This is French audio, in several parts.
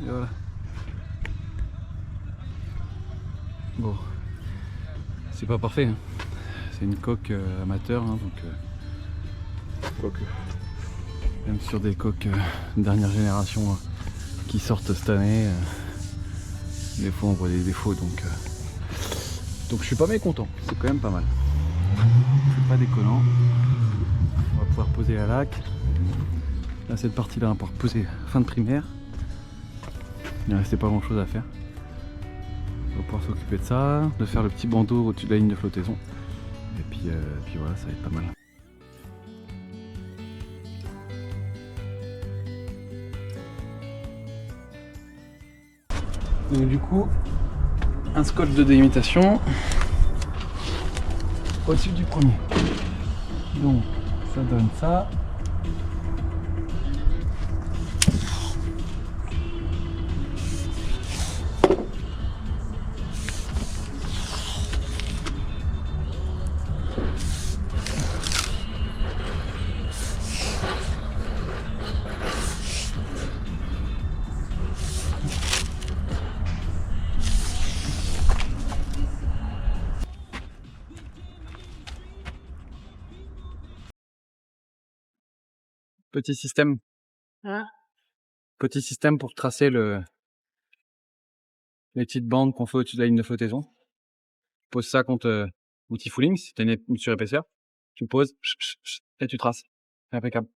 voilà. Bon, c'est pas parfait, hein. C'est une coque amateur, hein, donc quoique, même sur des coques dernière génération qui sortent cette année, des fois on voit des défauts, donc je suis pas mécontent, c'est quand même pas mal. C'est pas déconnant. On va pouvoir poser la laque. Là, cette partie là on va pouvoir poser fin de primaire. Il ne restait pas grand chose à faire. On va pouvoir s'occuper de ça, de faire le petit bandeau au-dessus de la ligne de flottaison. Et puis voilà, ça va être pas mal. Donc du coup, un scotch de délimitation au-dessus du premier. Donc ça donne ça. Petit système. Petit système pour tracer les petites bandes qu'on fait au-dessus de la ligne de flottaison. Tu poses ça contre outil fouling, si tu as une surépaisseur. Tu poses et tu traces. C'est impeccable.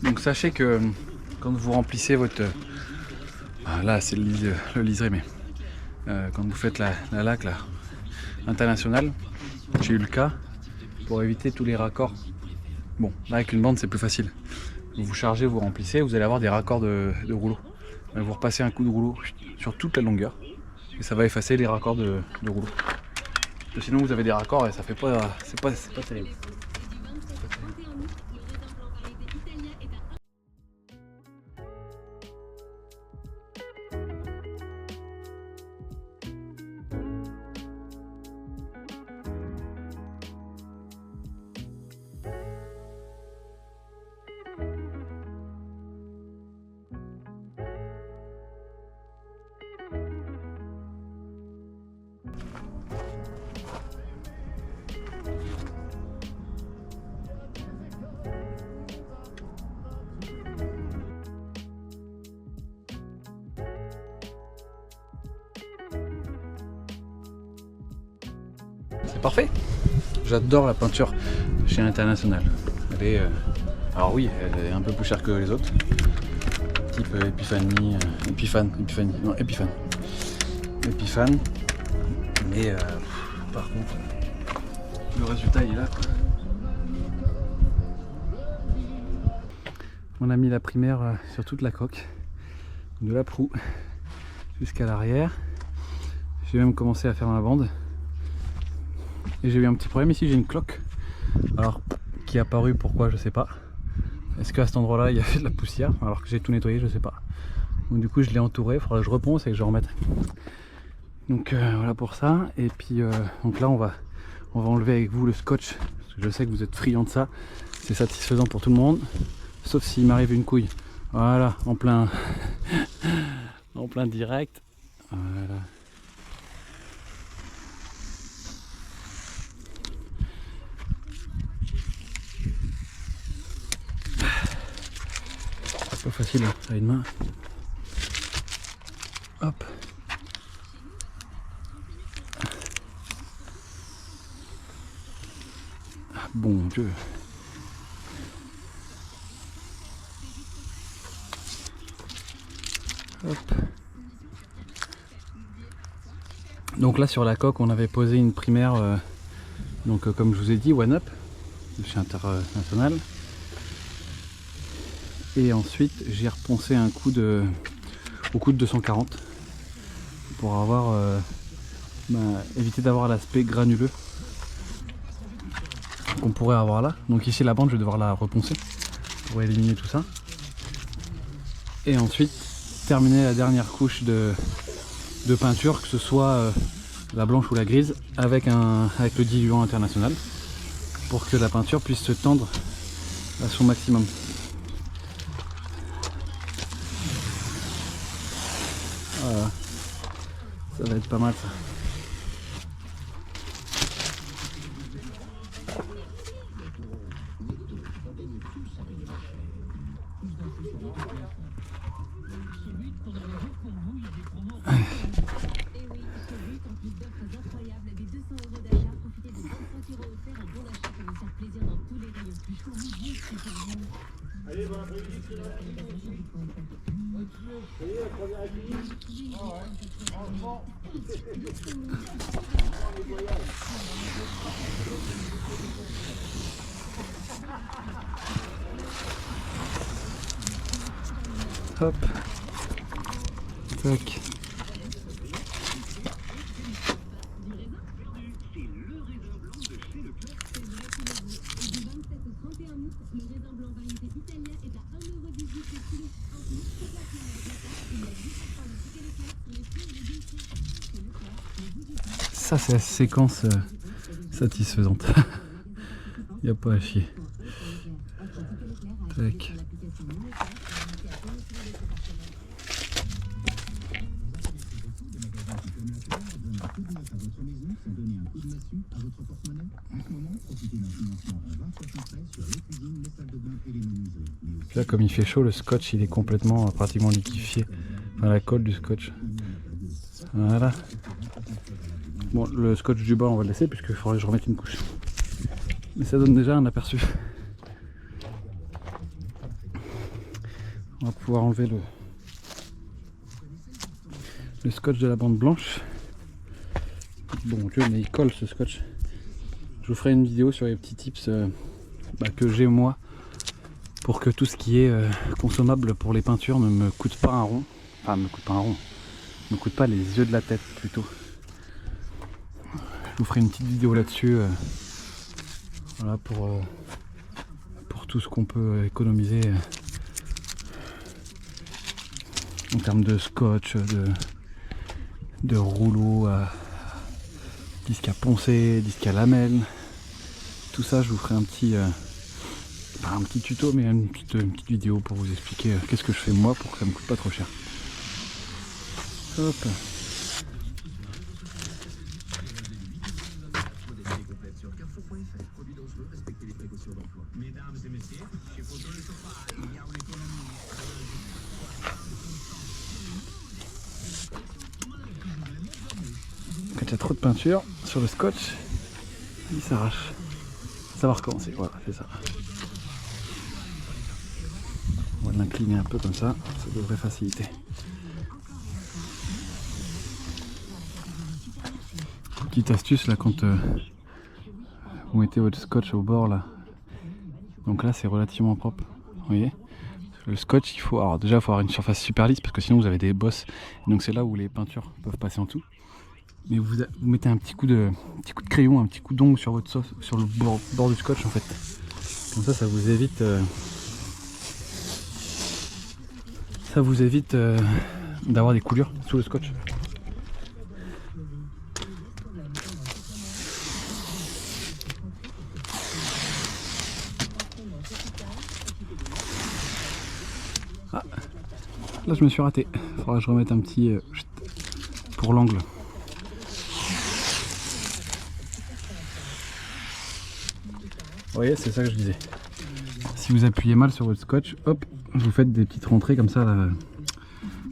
Donc sachez que quand vous remplissez votre... là c'est le liseré, mais quand vous faites la laque là, internationale, j'ai eu le cas, pour éviter tous les raccords. Bon, là avec une bande c'est plus facile. Vous chargez, vous remplissez, vous allez avoir des raccords de rouleau. Vous repassez un coup de rouleau sur toute la longueur et ça va effacer les raccords de rouleau. Sinon vous avez des raccords et ça fait pas... c'est pas terrible. C'est parfait. J'adore la peinture chez International. Elle est, alors oui, elle est un peu plus chère que les autres. Type Epiphane. Mais par contre, le résultat il est là, quoi. On a mis la primaire sur toute la coque, de la proue jusqu'à l'arrière. J'ai même commencé à faire ma bande. Et j'ai eu un petit problème ici, j'ai une cloque. Alors, qui est apparue, pourquoi, je sais pas. Est-ce qu'à cet endroit-là, il y avait de la poussière, alors que j'ai tout nettoyé, je sais pas. Donc du coup, je l'ai entouré, il faudra que je reponce et que je remette. Donc voilà pour ça. Et puis, donc là, on va enlever avec vous le scotch. Parce que je sais que vous êtes friands de ça. C'est satisfaisant pour tout le monde. sauf s'il m'arrive une couille. Voilà, en plein en plein direct. Voilà. C'est pas facile à une main. Hop. Ah, bon Dieu. Hop. Donc là sur la coque on avait posé une primaire, donc comme je vous ai dit, One Up de chez International. Et ensuite j'ai reponcé un coup au coup de 240 pour avoir éviter d'avoir l'aspect granuleux qu'on pourrait avoir là. Donc ici la bande je vais devoir la reponcer pour éliminer tout ça. Et ensuite terminer la dernière couche de peinture, que ce soit la blanche ou la grise, avec le diluant International pour que la peinture puisse se tendre à son maximum. Voilà, ça va être pas mal ça. Hop, tac. Ça c'est la séquence satisfaisante. Il n'y a pas à chier. Tac. Là comme il fait chaud, le scotch il est complètement pratiquement liquéfié. Enfin la colle du scotch. Voilà. Bon, le scotch du bas on va le laisser puisqu'il faudrait que je remette une couche. Mais ça donne déjà un aperçu. On va pouvoir enlever le scotch de la bande blanche. Bon Dieu, mais il colle ce scotch. Je vous ferai une vidéo sur les petits tips que j'ai moi pour que tout ce qui est consommable pour les peintures ne me coûte pas un rond. Enfin, ne me coûte pas un rond. Ne me coûte pas les yeux de la tête plutôt. Je vous ferai une petite vidéo là-dessus. Voilà pour tout ce qu'on peut économiser en termes de scotch, de rouleau, disque à poncer, disque à lamelles. Tout ça, je vous ferai un petit tuto, mais une petite vidéo pour vous expliquer qu'est-ce que je fais moi pour que ça me coûte pas trop cher. Hop. Quand il y a trop de peinture sur le scotch, il s'arrache. Ça va recommencer, voilà, c'est ça. On va l'incliner un peu comme ça devrait faciliter. Petite astuce là, quand vous mettez votre scotch au bord là, donc là c'est relativement propre, vous voyez. Le scotch, il faut, alors déjà il faut avoir une surface super lisse parce que sinon vous avez des bosses, donc c'est là où les peintures peuvent passer en dessous. Mais vous mettez un petit coup de crayon, un petit coup d'ongle sur votre sauce, sur le bord du scotch en fait. Comme ça vous évite d'avoir des coulures sous le scotch. Ah, là je me suis raté. Faudra que je remette un petit pour l'angle. Vous voyez, c'est ça que je disais. Si vous appuyez mal sur votre scotch, hop, vous faites des petites rentrées comme ça là,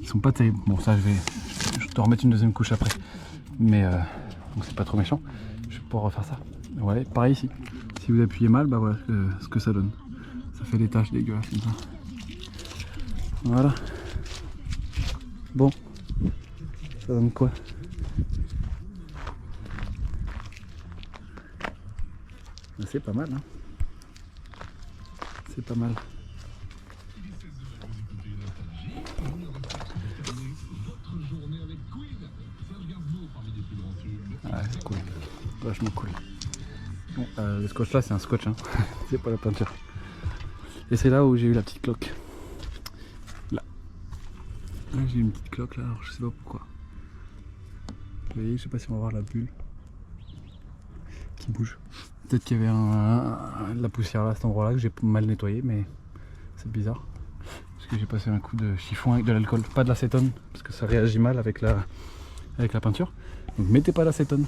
qui sont pas terribles. Bon, ça je dois remettre une deuxième couche après, mais donc c'est pas trop méchant. Je vais pouvoir refaire ça. Ouais, pareil ici. Si vous appuyez mal, bah voilà ce que ça donne. Ça fait des taches dégueulasses comme ça. Voilà. Bon, ça donne quoi? C'est pas mal, hein. C'est pas mal. Ouais, c'est cool. Vachement cool. Bon, le scotch là, c'est un scotch, hein. C'est pas la peinture. Et c'est là où j'ai eu la petite cloque. Là. Là j'ai eu une petite cloque là, alors je sais pas pourquoi. Vous voyez, je sais pas si on va voir la bulle qui bouge. Peut-être qu'il y avait de la poussière là à cet endroit là que j'ai mal nettoyé, mais c'est bizarre. Parce que j'ai passé un coup de chiffon avec de l'alcool, pas de l'acétone, parce que ça réagit mal avec la peinture. Donc mettez pas d'acétone.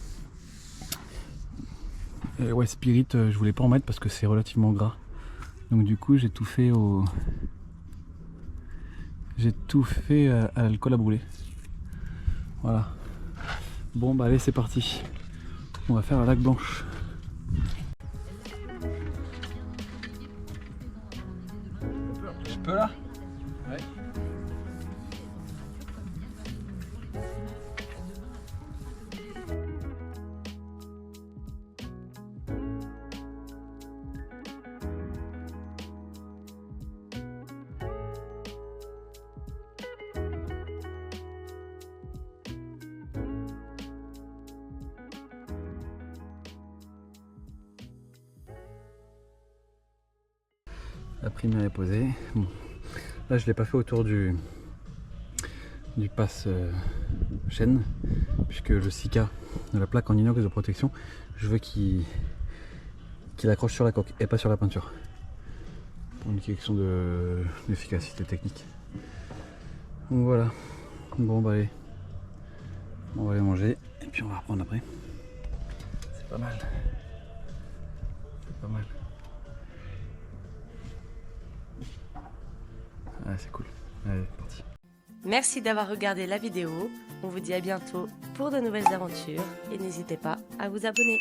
Ouais, Spirit, je voulais pas en mettre parce que c'est relativement gras. Donc du coup j'ai tout fait à l'alcool à brûler. Voilà. Bon bah allez, c'est parti. On va faire la laque blanche. Je peux là? Ouais. La primaire est posée. Bon. Là je l'ai pas fait autour du passe chaîne, puisque le Sika de la plaque en inox de protection, je veux qu'il accroche sur la coque et pas sur la peinture. Pour une question d'efficacité technique. Donc voilà. Bon bah allez. On va aller manger et puis on va reprendre après. C'est pas mal. C'est pas mal. Ah, c'est cool. Allez, parti. Merci d'avoir regardé la vidéo. On vous dit à bientôt pour de nouvelles aventures et n'hésitez pas à vous abonner.